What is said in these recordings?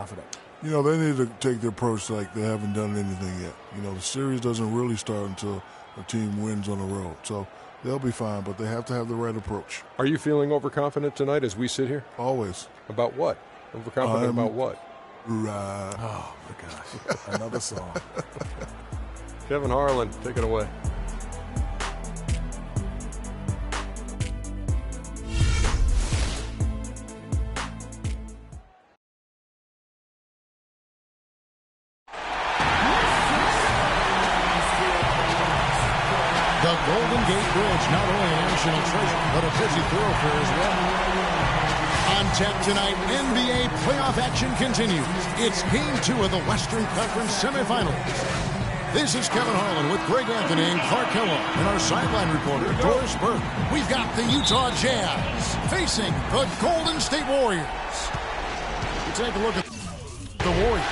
confident. You know, they need to take the approach like they haven't done anything yet. You know, the series doesn't really start until a team wins on the road. So they'll be fine, but they have to have the right approach. Are you feeling overconfident tonight as we sit here? Always. About what? Overconfident about what? Right. Oh, my gosh. Another song. Kevin Harlan, take it away. The Golden Gate Bridge, not only a national treasure, but a busy thoroughfare as well. On tap tonight, NBA playoff action continues. It's Game 2 of the Western Conference semifinals. This is Kevin Harlan with Greg Anthony and Clark Kellogg and our sideline reporter, Doris Burke. We've got the Utah Jazz facing the Golden State Warriors. We take a look at the Warriors.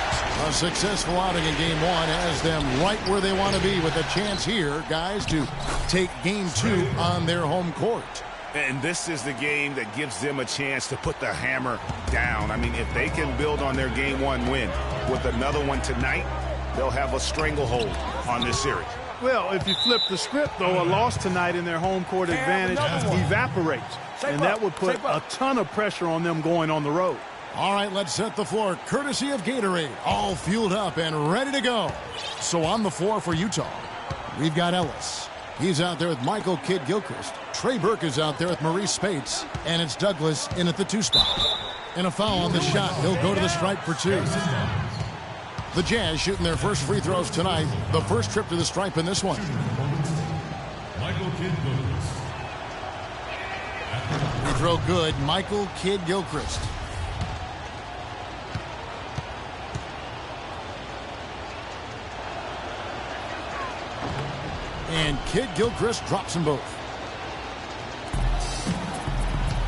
A successful outing in Game 1 has them right where they want to be with a chance here, guys, to take Game 2 on their home court. And this is the game that gives them a chance to put the hammer down. I mean, if they can build on their Game 1 win with another one tonight, they'll have a stranglehold on this series. Well, if you flip the script, though, a loss tonight in their home court advantage evaporates. And that would put a ton of pressure on them going on the road. All right, let's set the floor. Courtesy of Gatorade, all fueled up and ready to go. So on the floor for Utah, we've got Ellis. He's out there with Michael Kidd-Gilchrist. Trey Burke is out there with Maurice Spates. And it's Douglas in at the 2 spot. And a foul on the shot. He'll go to the stripe for 2. The Jazz shooting their first free throws tonight. The first trip to the stripe in this one. Michael Kidd-Gilchrist. Free throw good. Michael Kidd-Gilchrist. And Kidd-Gilchrist drops them both.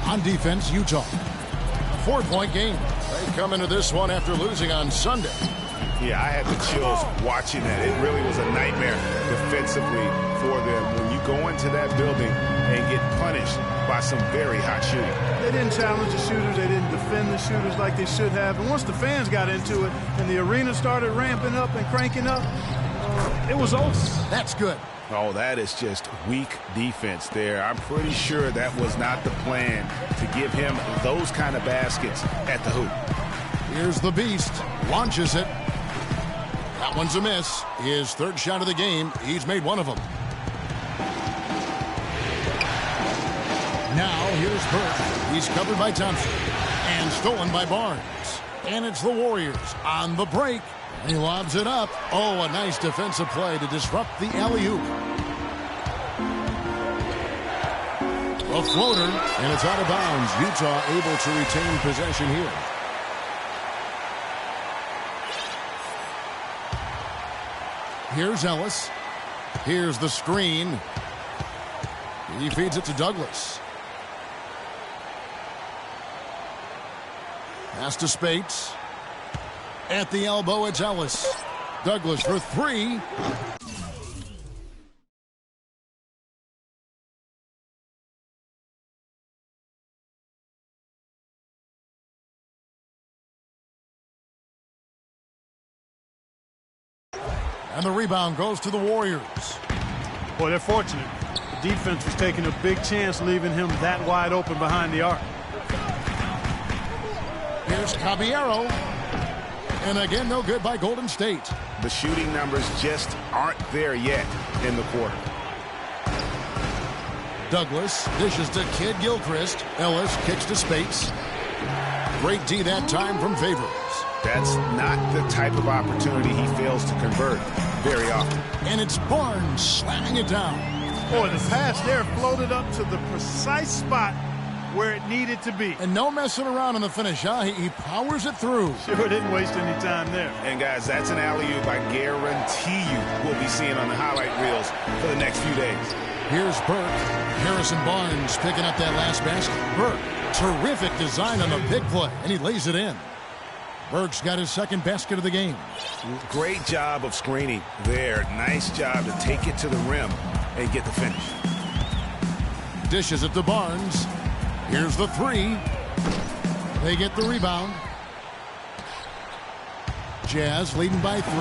On defense, Utah. 4-point game. They come into this one after losing on Sunday. Yeah, I had the chills watching that. It really was a nightmare defensively for them when you go into that building and get punished by some very hot shooting. They didn't challenge the shooters. They didn't defend the shooters like they should have. And once the fans got into it and the arena started ramping up and cranking up, it was over. That's good. Oh, that is just weak defense there. I'm pretty sure that was not the plan to give him those kind of baskets at the hoop. Here's the Beast. Launches it. That one's a miss. His third shot of the game. He's made one of them. Now here's Burke. He's covered by Thompson. And stolen by Barnes. And it's the Warriors on the break. He lobs it up. Oh, a nice defensive play to disrupt the alley-oop. A floater, and it's out of bounds. Utah able to retain possession here. Here's Ellis. Here's the screen. He feeds it to Douglas. Pass to Spates. At the elbow, it's Ellis. Douglas for 3. And the rebound goes to the Warriors. Boy, they're fortunate. The defense was taking a big chance leaving him that wide open behind the arc. Here's Caballero. And again, no good by Golden State. The shooting numbers just aren't there yet in the quarter. Douglas dishes to Kidd-Gilchrist. Ellis kicks to Spates. Great D that time from Favors. That's not the type of opportunity he fails to convert very often. And it's Barnes slamming it down. Boy, the pass there floated up to the precise spot where it needed to be. And no messing around in the finish, huh? He powers it through. Sure didn't waste any time there. And, guys, that's an alley-oop I guarantee you we'll be seeing on the highlight reels for the next few days. Here's Burke. Harrison Barnes picking up that last basket. Burke, terrific design on the big play, and he lays it in. Burke's got his second basket of the game. Great job of screening there. Nice job to take it to the rim and get the finish. Dishes it to Barnes. Here's the 3. They get the rebound. Jazz leading by 3.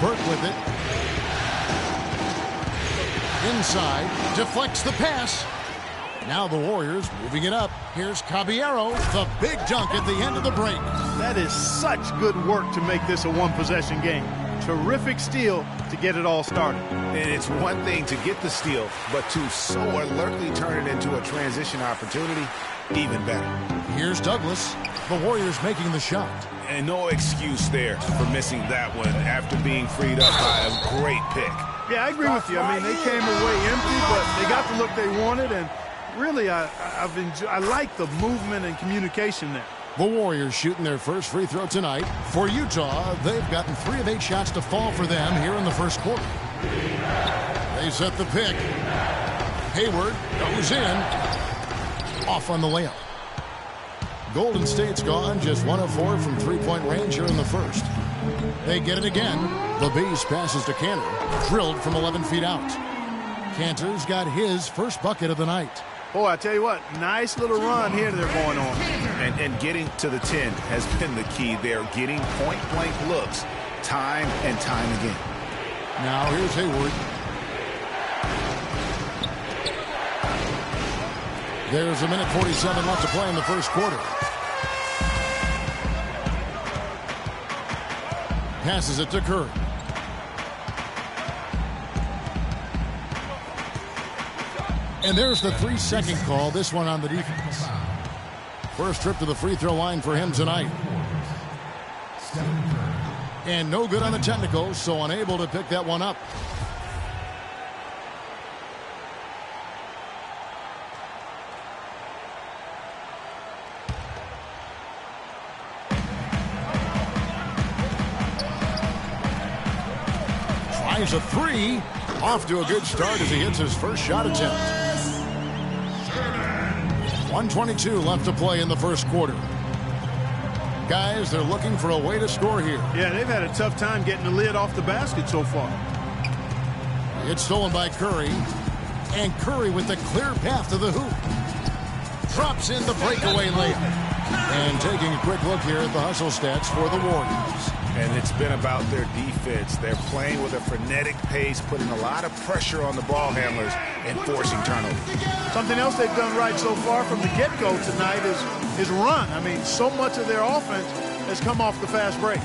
Burke with it. Inside, deflects the pass. Now the Warriors moving it up. Here's Caballero, the big dunk at the end of the break. That is such good work to make this a one-possession game. Terrific steal to get it all started. And it's one thing to get the steal, but to so alertly turn it into a transition opportunity, even better. Here's Douglas. The Warriors making the shot. And no excuse there for missing that one after being freed up by a great pick. Yeah, I agree with you. I mean, they came away empty, but they got the look they wanted, and really, I like the movement and communication there. The Warriors shooting their first free throw tonight. For Utah, they've gotten 3 of 8 shots to fall for them here in the first quarter. They set the pick. Hayward goes in. Off on the layup. Golden State's gone just 1 of 4 from three-point range here in the first. They get it again. The Beast passes to Kanter. Drilled from 11 feet out. Kanter's got his first bucket of the night. Boy, I tell you what, nice little run here they're going on. And getting to the 10 has been the key. They're getting point-blank looks time and time again. Now here's Hayward. There's 1:47 left to play in the first quarter. Passes it to Curry. And there's the 3-second call, this one on the defense. First trip to the free throw line for him tonight. And no good on the technicals, so unable to pick that one up. Tries a 3. Off to a good start as he hits his first shot attempt. 1:22 left to play in the first quarter. Guys, they're looking for a way to score here. Yeah, they've had a tough time getting the lid off the basket so far. It's stolen by Curry. And Curry with the clear path to the hoop. Drops in the breakaway layup. And taking a quick look here at the hustle stats for the Warriors. And it's been about their defense. They're playing with a frenetic pace, putting a lot of pressure on the ball handlers and forcing turnovers. Something else they've done right so far from the get-go tonight is run. I mean, so much of their offense has come off the fast break.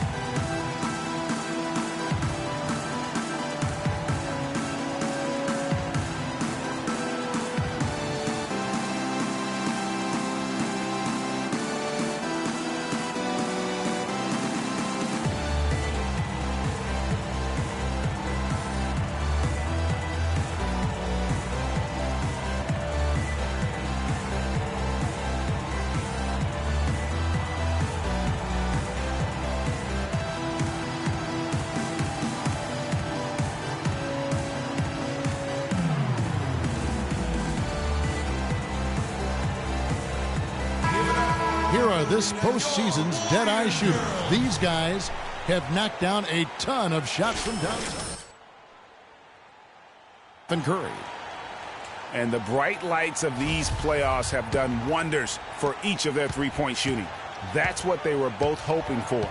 Here are this postseason's dead-eye shooters. These guys have knocked down a ton of shots from downtown. And Curry. And the bright lights of these playoffs have done wonders for each of their three-point shooting. That's what they were both hoping for.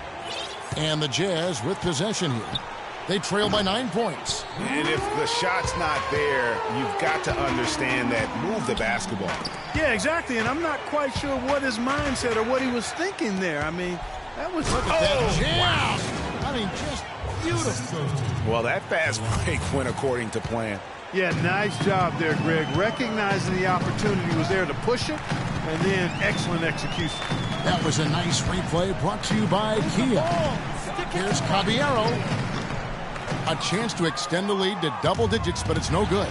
And the Jazz with possession here. They trail by 9 points. And if the shot's not there, you've got to understand that. Move the basketball. Yeah, exactly. And I'm not quite sure what his mindset or what he was thinking there. I mean, that was... Look at that jam. Wow. I mean, just beautiful. Well, that fast break went according to plan. Yeah, nice job there, Greg. Recognizing the opportunity was there to push it, and then excellent execution. That was a nice replay brought to you by Kia. Here's Caballero. A chance to extend the lead to double digits, but it's no good.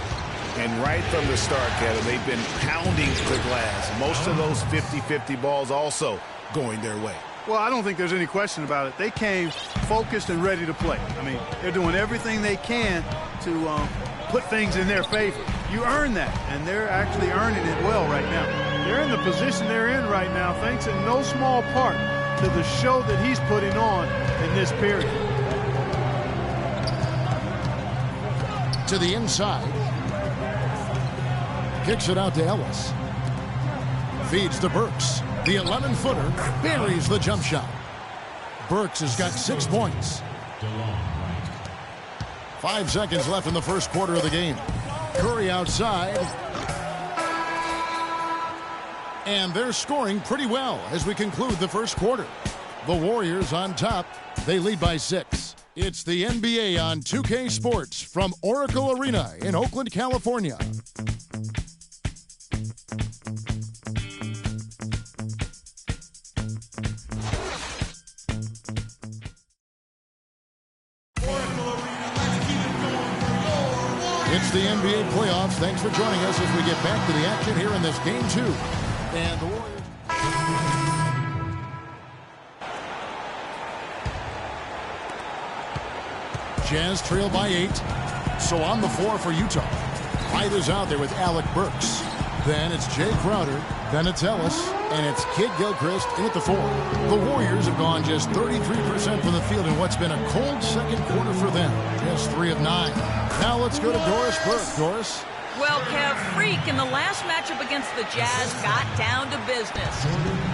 And right from the start, Kevin, they've been pounding the glass. Most of those 50-50 balls also going their way. Well, I don't think there's any question about it. They came focused and ready to play. I mean, they're doing everything they can to put things in their favor. You earn that, and they're actually earning it well right now. They're in the position they're in right now thanks in no small part to the show that he's putting on in this period. To the inside. Kicks it out to Ellis. Feeds to Burks. The 11-footer buries the jump shot. Burks has got 6 points. 5 seconds left in the first quarter of the game. Curry outside. And they're scoring pretty well as we conclude the first quarter. The Warriors on top. They lead by 6. It's the NBA on 2K Sports from Oracle Arena in Oakland, California. It's the NBA playoffs. Thanks for joining us as we get back to the action here in this game 2. And the Warriors. Jazz trail by 8. So on the floor for Utah. White is out there with Alec Burks. Then it's Jay Crowder. Then it's Ellis. And it's Kid Gilchrist in at the 4. The Warriors have gone just 33% from the field in what's been a cold second quarter for them. Just 3 of 9. Now let's go to Doris Burke. Doris? Well, Kev, Freak in the last matchup against the Jazz got down to business.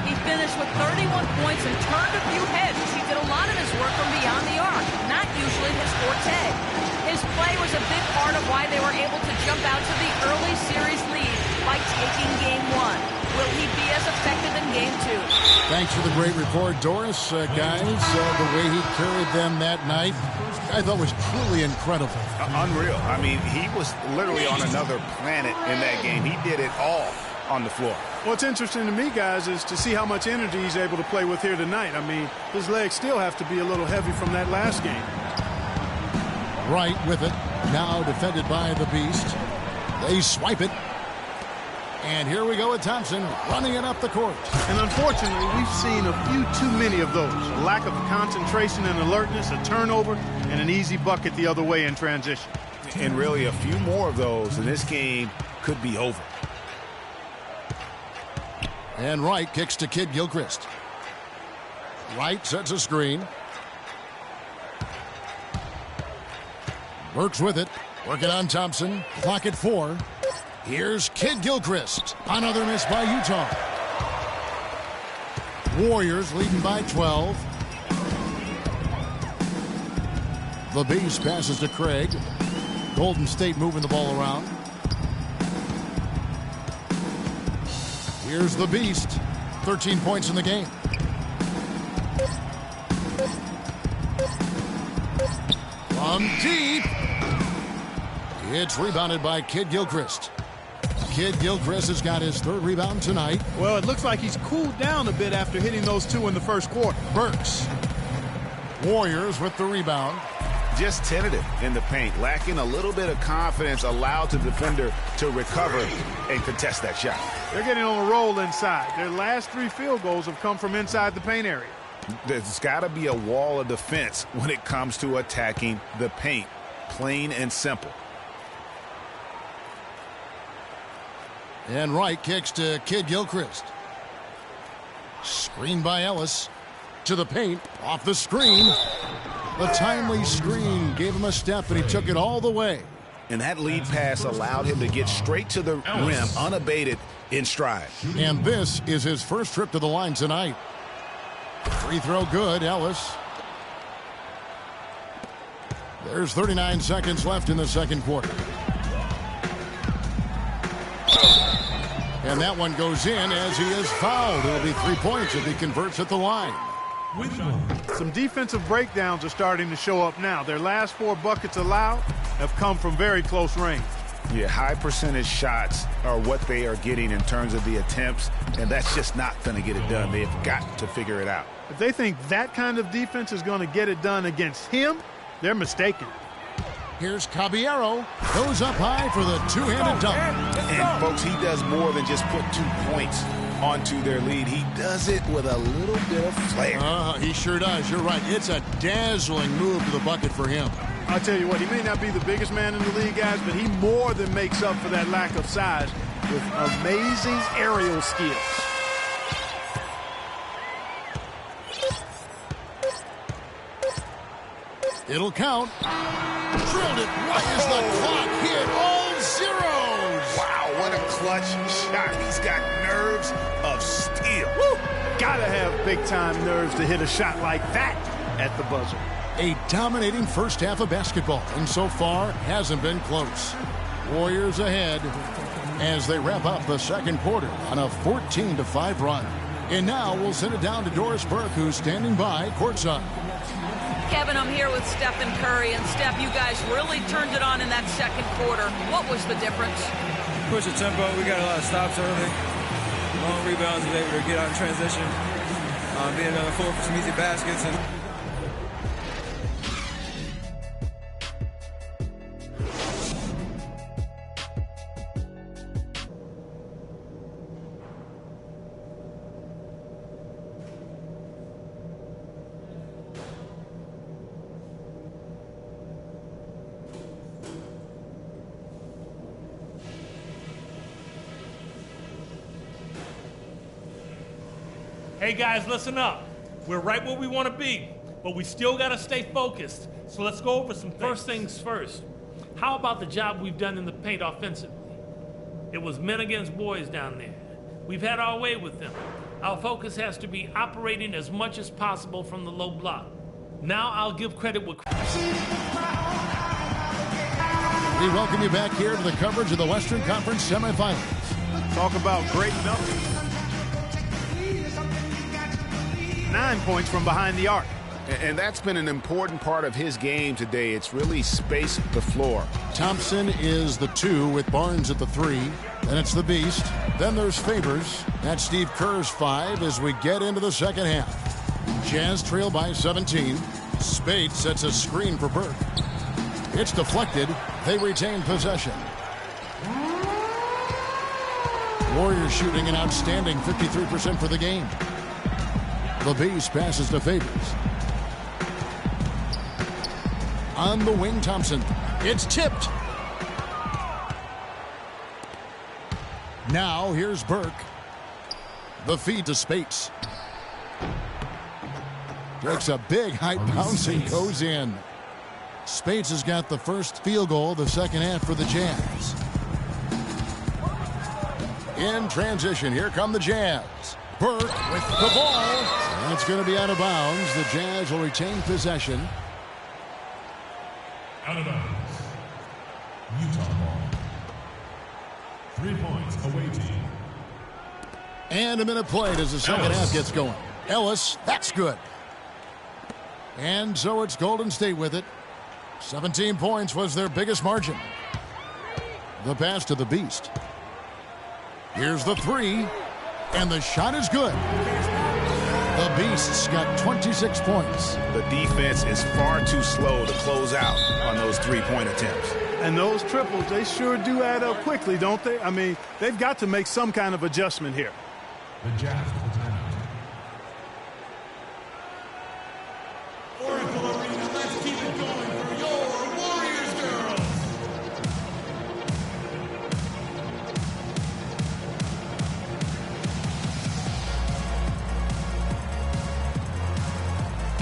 He finished with 31 points and turned a few heads as he did a lot of his work from beyond the arc, not usually his forte. His play was a big part of why they were able to jump out to the early series lead by taking Game 1. Will he be as effective in Game 2? Thanks for the great report, Doris. Guys, the way he carried them that night, I thought was truly incredible. Unreal. I mean, he was literally on another planet in that game. He did it all on the floor. What's interesting to me, guys, is to see how much energy he's able to play with here tonight. I mean, his legs still have to be a little heavy from that last game. Right with it. Now defended by the Beast. They swipe it. And here we go with Thompson running it up the court. And unfortunately, we've seen a few too many of those. A lack of concentration and alertness, a turnover, and an easy bucket the other way in transition. And really a few more of those, and this game could be over. And Wright kicks to Kid Gilchrist. Wright sets a screen. Burks with it. Working on Thompson. Clock at 4. Here's Kid Gilchrist. Another miss by Utah. Warriors leading by 12. The Beast passes to Craig. Golden State moving the ball around. Here's the Beast. 13 points in the game. From deep. It's rebounded by Kid Gilchrist. Kid Gilchrist has got his 3rd rebound tonight. Well, it looks like he's cooled down a bit after hitting those 2 in the first quarter. Burks. Warriors with the rebound. Just tentative in the paint, lacking a little bit of confidence, allowed the defender to recover and contest that shot. They're getting on a roll inside. Their last 3 field goals have come from inside the paint area. There's got to be a wall of defense when it comes to attacking the paint. Plain and simple. And Wright kicks to Kid Gilchrist. Screen by Ellis. To the paint. Off the screen. A timely screen gave him a step, and he took it all the way. And that lead pass allowed him to get straight to the rim, unabated in stride. And this is his first trip to the line tonight. Free throw good, Ellis. There's 39 seconds left in the second quarter. And that one goes in as he is fouled. It'll be 3 points if he converts at the line. Some defensive breakdowns are starting to show up now. Their last 4 buckets allowed have come from very close range. Yeah, high percentage shots are what they are getting in terms of the attempts, and that's just not going to get it done. They've got to figure it out. If they think that kind of defense is going to get it done against him, they're mistaken. Here's Caballero. Goes up high for the 2-handed dunk. And, folks, he does more than just put 2 points onto their lead. He does it with a little bit of flair. He sure does. You're right. It's a dazzling move to the bucket for him. I'll tell you what, he may not be the biggest man in the league, guys, but he more than makes up for that lack of size with amazing aerial skills. It'll count. Drilled it right as the clock hit all zeros. Wow, what a clutch shot. He's got nerves of steel. Woo! Gotta have big-time nerves to hit a shot like that at the buzzer. A dominating first half of basketball, and so far hasn't been close. Warriors ahead as they wrap up the second quarter on a 14-5 run. And now we'll send it down to Doris Burke, who's standing by courtside. Kevin, I'm here with Steph and Curry. And Steph, you guys really turned it on in that second quarter. What was the difference? Push the tempo. We got a lot of stops early. Long rebounds. We were able to get out in transition. Being on the floor for some easy baskets. And hey guys, listen up. We're right where we want to be, but we still got to stay focused. So let's go over some things. First things first. How about the job we've done in the paint offensively? It was men against boys down there. We've had our way with them. Our focus has to be operating as much as possible from the low block. Now I'll give credit with We welcome you back here to the coverage of the Western Conference semifinals. Talk about great numbers. 9 points from behind the arc. And that's been an important part of his game today. It's really spaced the floor. Thompson is the 2 with Barnes at the 3. Then it's the Beast. Then there's Favors. That's Steve Kerr's 5 as we get into the second half. Jazz trail by 17. Spade sets a screen for Burke. It's deflected. They retain possession. Warriors shooting an outstanding 53% for the game. The Beast passes to Favors. On the wing, Thompson. It's tipped. Now here's Burke. The feed to Spates. Takes a big high bounce and goes in. Spates has got the first field goal of the second half for the Jazz. In transition, here come the Jazz. Burke with the ball. That's going to be out of bounds. The Jazz will retain possession. Out of bounds. Utah ball. 3 points away team. And a minute played as the second half gets going. Ellis, that's good. And so it's Golden State with it. 17 points was their biggest margin. The pass to the Beast. Here's the 3. And the shot is good. The Beasts got 26 points. The defense is far too slow to close out on those three-point attempts. And those triples, they sure do add up quickly, don't they? I mean, they've got to make some kind of adjustment here. The Jazz with the timeout. Oracle Arena, let's keep it going for your Warriors girls.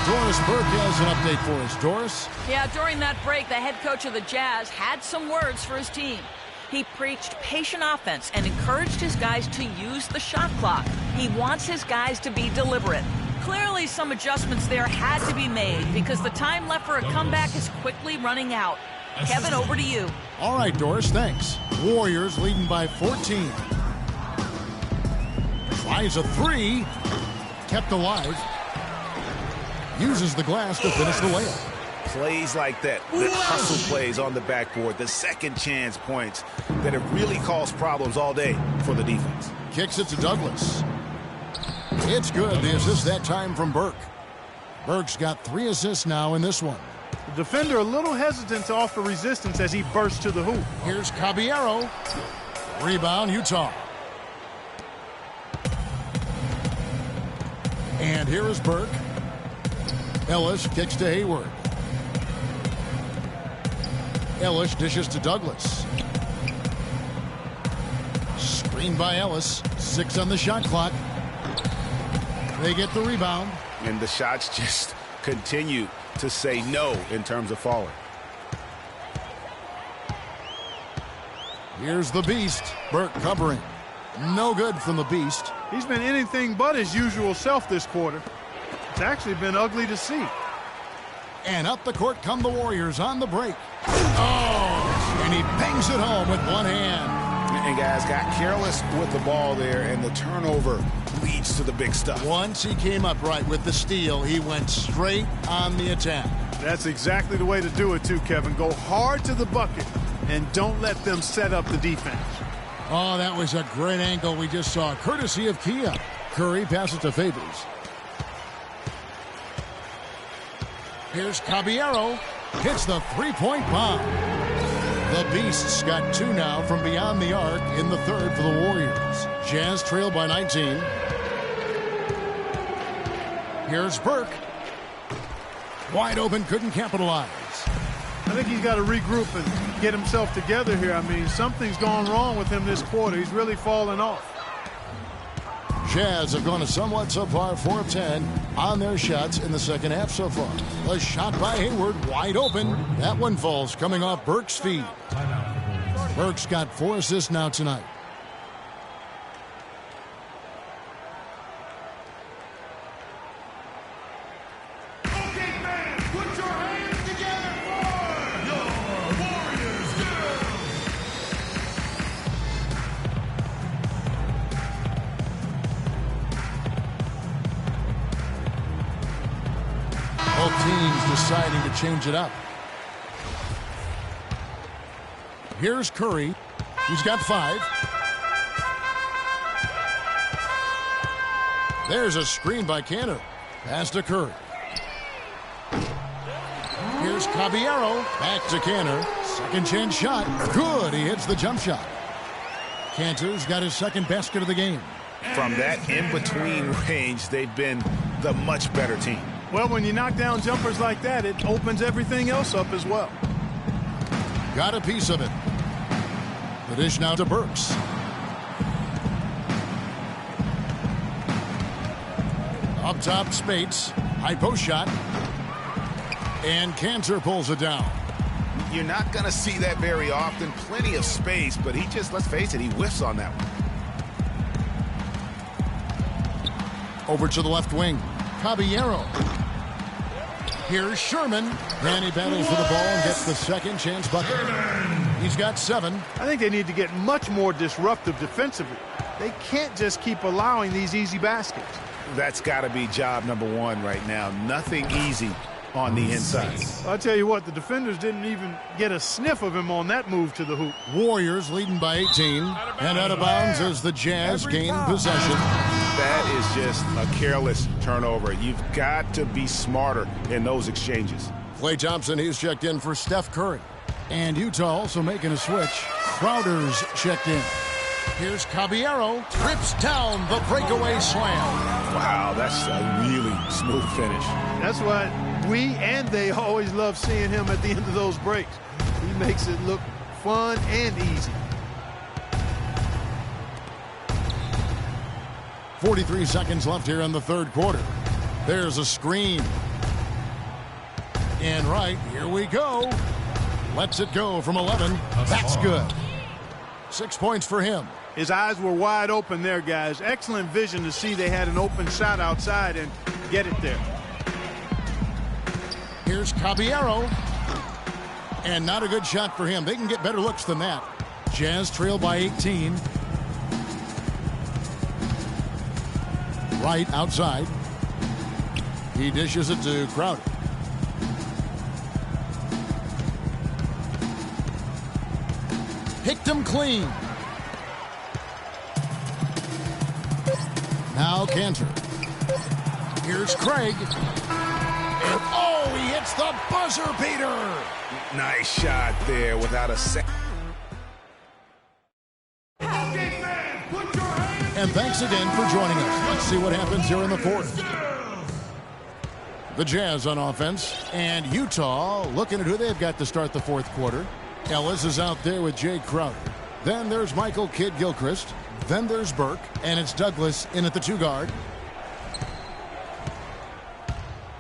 Doris Burke has an update for us. Doris? Yeah, during that break, the head coach of the Jazz had some words for his team. He preached patient offense and encouraged his guys to use the shot clock. He wants his guys to be deliberate. Clearly, some adjustments there had to be made because the time left for a comeback is quickly running out. Kevin, over to you. All right, Doris, thanks. Warriors leading by 14. Tries a 3. Kept alive. Uses the glass to finish the layup. Plays like that, the hustle plays on the backboard, the second chance points that have really caused problems all day for the defense. Kicks it to Douglas. It's good. The assist that time from Burke. Burke's got 3 assists now in this one. The defender a little hesitant to offer resistance as he bursts to the hoop. Here's Caballero. Rebound, Utah. And here is Burke. Ellis kicks to Hayward. Ellis dishes to Douglas. Screened by Ellis. 6 on the shot clock. They get the rebound. And the shots just continue to say no in terms of falling. Here's the Beast. Burke covering. No good from the Beast. He's been anything but his usual self this quarter. It's actually been ugly to see. And up the court come the Warriors on the break. Oh! And he bangs it home with one hand. And guys got careless with the ball there, and the turnover leads to the big stuff. Once he came up right with the steal, he went straight on the attack. That's exactly the way to do it too, Kevin. Go hard to the bucket and don't let them set up the defense. Oh, that was a great angle we just saw, courtesy of Kia. Curry passes to Favors. Here's Caballero. Hits the three-point bomb. The Beasts got 2 now from beyond the arc in the third for the Warriors. Jazz trail by 19. Here's Burke. Wide open, couldn't capitalize. I think he's got to regroup and get himself together here. I mean, something's gone wrong with him this quarter. He's really fallen off. Jazz have gone a somewhat subpar 4 of 10 on their shots in the second half so far. A shot by Hayward, wide open. That one falls, coming off Burke's feet. Burke's got 4 assists now tonight. Both teams deciding to change it up. Here's Curry. He's got 5. There's a screen by Kanter. Pass to Curry. Here's Caballero. Back to Kanter. Second chance shot. Good. He hits the jump shot. Kanter's got his second basket of the game. From that in-between range, they've been the much better team. Well, when you knock down jumpers like that, it opens everything else up as well. Got a piece of it. The dish now to Burks. Up top, Spates. High post shot. And Kanter pulls it down. You're not going to see that very often. Plenty of space, but he just, let's face it, he whiffs on that one. Over to the left wing. Caballero. Here's Sherman. And he battles for the ball and gets the second chance bucket. He's got 7. I think they need to get much more disruptive defensively. They can't just keep allowing these easy baskets. That's got to be job number 1 right now. Nothing easy on the inside. I'll tell you what, the defenders didn't even get a sniff of him on that move to the hoop. Warriors leading by 18. And out of bounds as the Jazz gain possession. That is just a careless turnover. You've got to be smarter in those exchanges. Klay Thompson, he's checked in for Steph Curry. And Utah also making a switch. Crowder's checked in. Here's Caballero. Trips down the breakaway slam. Wow, that's a really smooth finish. That's why we and they always love seeing him at the end of those breaks. He makes it look fun and easy. 43 seconds left here in the third quarter. There's a screen. And right, here we go. Lets it go from 11. That's good. 6 points for him. His eyes were wide open there, guys. Excellent vision to see they had an open shot outside and get it there. Here's Caballero. And not a good shot for him. They can get better looks than that. Jazz trail by 18. Right outside. He dishes it to Crowder. Picked him clean. Now Kanter. Here's Craig. And oh, he hits the buzzer beater. Nice shot there without a second. And thanks again for joining us. Let's see what happens here in the fourth. The Jazz on offense. And Utah looking at who they've got to start the fourth quarter. Ellis is out there with Jay Crowder. Then there's Michael Kidd-Gilchrist. Then there's Burke. And it's Douglas in at the 2 guard.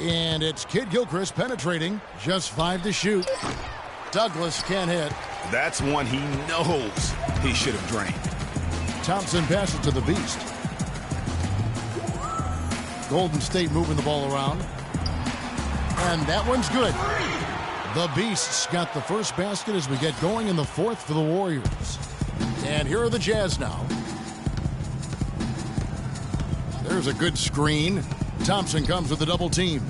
And it's Kidd-Gilchrist penetrating. Just 5 to shoot. Douglas can't hit. That's one he knows he should have drained. Thompson passes to the Beast. Golden State moving the ball around. And that one's good. The Beasts got the first basket as we get going in the fourth for the Warriors. And here are the Jazz now. There's a good screen. Thompson comes with a double team.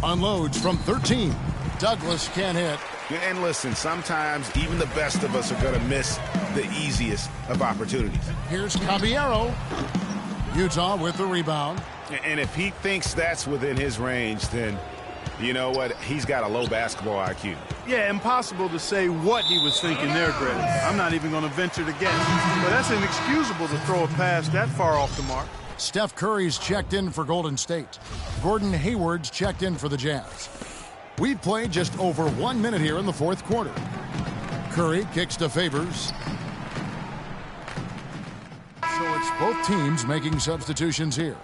Unloads from 13. Douglas can't hit. And listen, sometimes even the best of us are going to miss the easiest of opportunities. Here's Caballero. Utah with the rebound. And if he thinks that's within his range, then you know what? He's got a low basketball IQ. Yeah, impossible to say what he was thinking there, Greg. I'm not even going to venture to guess. But that's inexcusable to throw a pass that far off the mark. Steph Curry's checked in for Golden State. Gordon Hayward's checked in for the Jazz. We've played just over 1 minute here in the fourth quarter. Curry kicks to Favors. So it's both teams making substitutions here.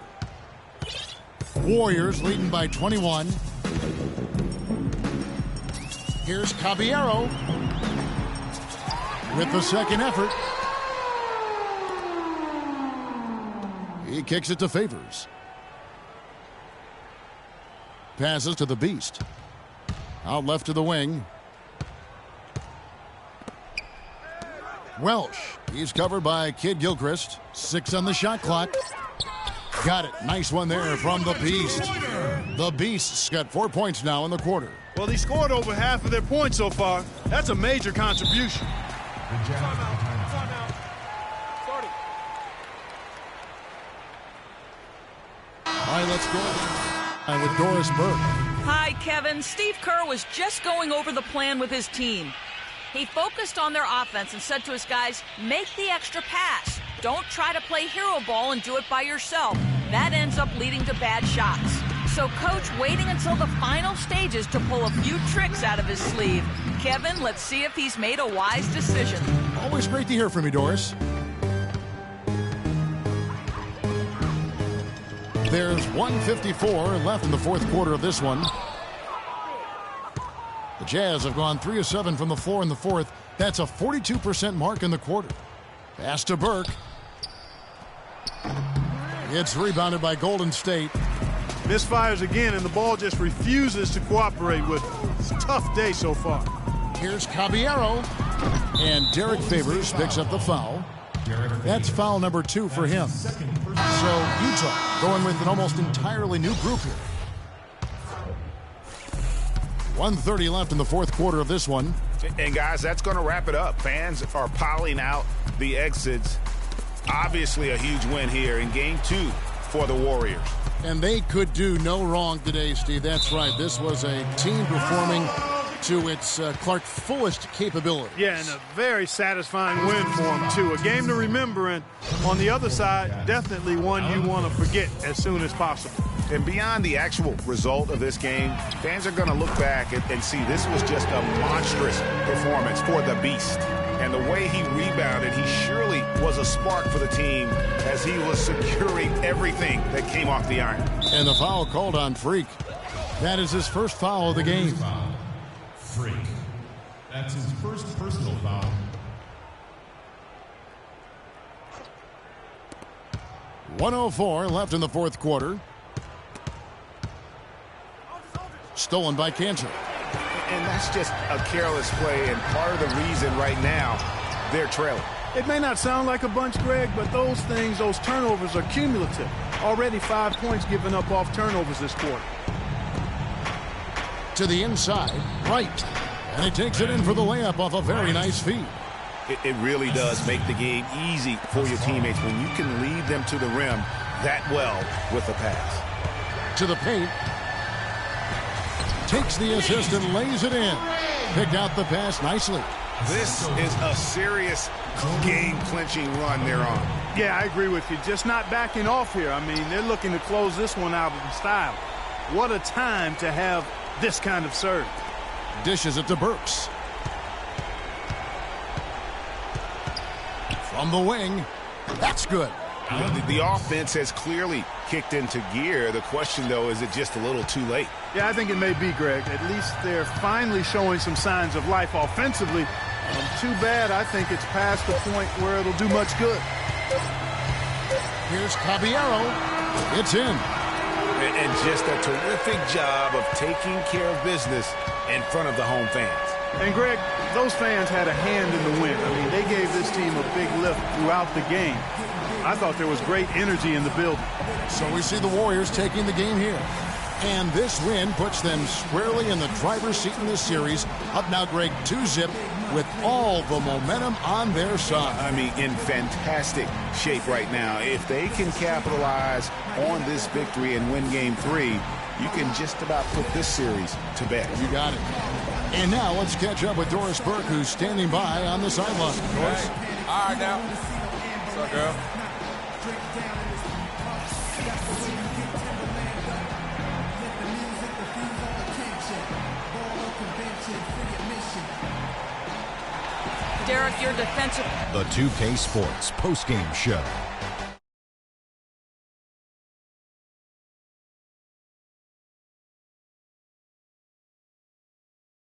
Warriors leading by 21. Here's Caballero with the second effort. He kicks it to Favors. Passes to the Beast. Out left to the wing. Welsh. He's covered by Kid Gilchrist. 6 on the shot clock. Got it. Nice one there from the Beast. The Beasts got 4 points now in the quarter. Well, they scored over half of their points so far. That's a major contribution. All right, let's go with Doris Burke. Hi, Kevin. Steve Kerr was just going over the plan with his team. He focused on their offense and said to his guys, make the extra pass. Don't try to play hero ball and do it by yourself. That ends up leading to bad shots. So Coach waiting until the final stages to pull a few tricks out of his sleeve. Kevin, let's see if he's made a wise decision. Always great to hear from you, Doris. There's 1:54 left in the fourth quarter of this one. The Jazz have gone 3 of 7 from the floor in the fourth. That's a 42% mark in the quarter. Pass to Burke. It's rebounded by Golden State. Misfires again, and the ball just refuses to cooperate with it. It's a tough day so far. Here's Caballero. And Derek Favors picks up the foul. That's foul number 2 for him. So Utah going with an almost entirely new group here. 1:30 left in the fourth quarter of this one. And guys, that's going to wrap it up. Fans are piling out the exits. Obviously a huge win here in game 2 for the Warriors. And they could do no wrong today, Steve. That's right. This was a team performing to its Clark fullest capability. Yeah, and a very satisfying win for them, too. A game to remember, and on the other side, definitely one you want to forget as soon as possible. And beyond the actual result of this game, fans are going to look back and see this was just a monstrous performance for the Beast. And the way he rebounded, he surely was a spark for the team as he was securing everything that came off the iron. And the foul called on Freak. That is his first foul of the game. Freak. That's his first personal foul. .104 left in the fourth quarter. Stolen by Cantor. And that's just a careless play, and part of the reason right now they're trailing. It may not sound like a bunch, Greg, but those things, those turnovers are cumulative. Already 5 points given up off turnovers this quarter. To the inside, right. And he takes it in for the layup off a very nice feed. It really does make the game easy for your teammates when you can lead them to the rim that well with a pass. To the paint. Takes the assist and lays it in. Picked out the pass nicely. This is a serious game-clinching run they're on. Yeah, I agree with you. Just not backing off here. I mean, they're looking to close this one out in style. What a time to have this kind of serve. Dishes it to Burks. From the wing. That's good. The offense has clearly kicked into gear. The question, though, is it just a little too late? Yeah, I think it may be, Greg. At least they're finally showing some signs of life offensively. Too bad I think it's past the point where it'll do much good. Here's Caballero. It's in. And just a terrific job of taking care of business in front of the home fans. And, Greg, those fans had a hand in the win. I mean, they gave this team a big lift throughout the game. I thought there was great energy in the building. So we see the Warriors taking the game here. And this win puts them squarely in the driver's seat in this series. Up now, Greg, 2-zip with all the momentum on their side. I mean, in fantastic shape right now. If they can capitalize on this victory and win Game 3, you can just about put this series to bed. You got it. And now let's catch up with Doris Burke, who's standing by on the sideline. Doris? Hey. All right, now. What's up, girl? Derek, your defensive... The 2K Sports postgame show.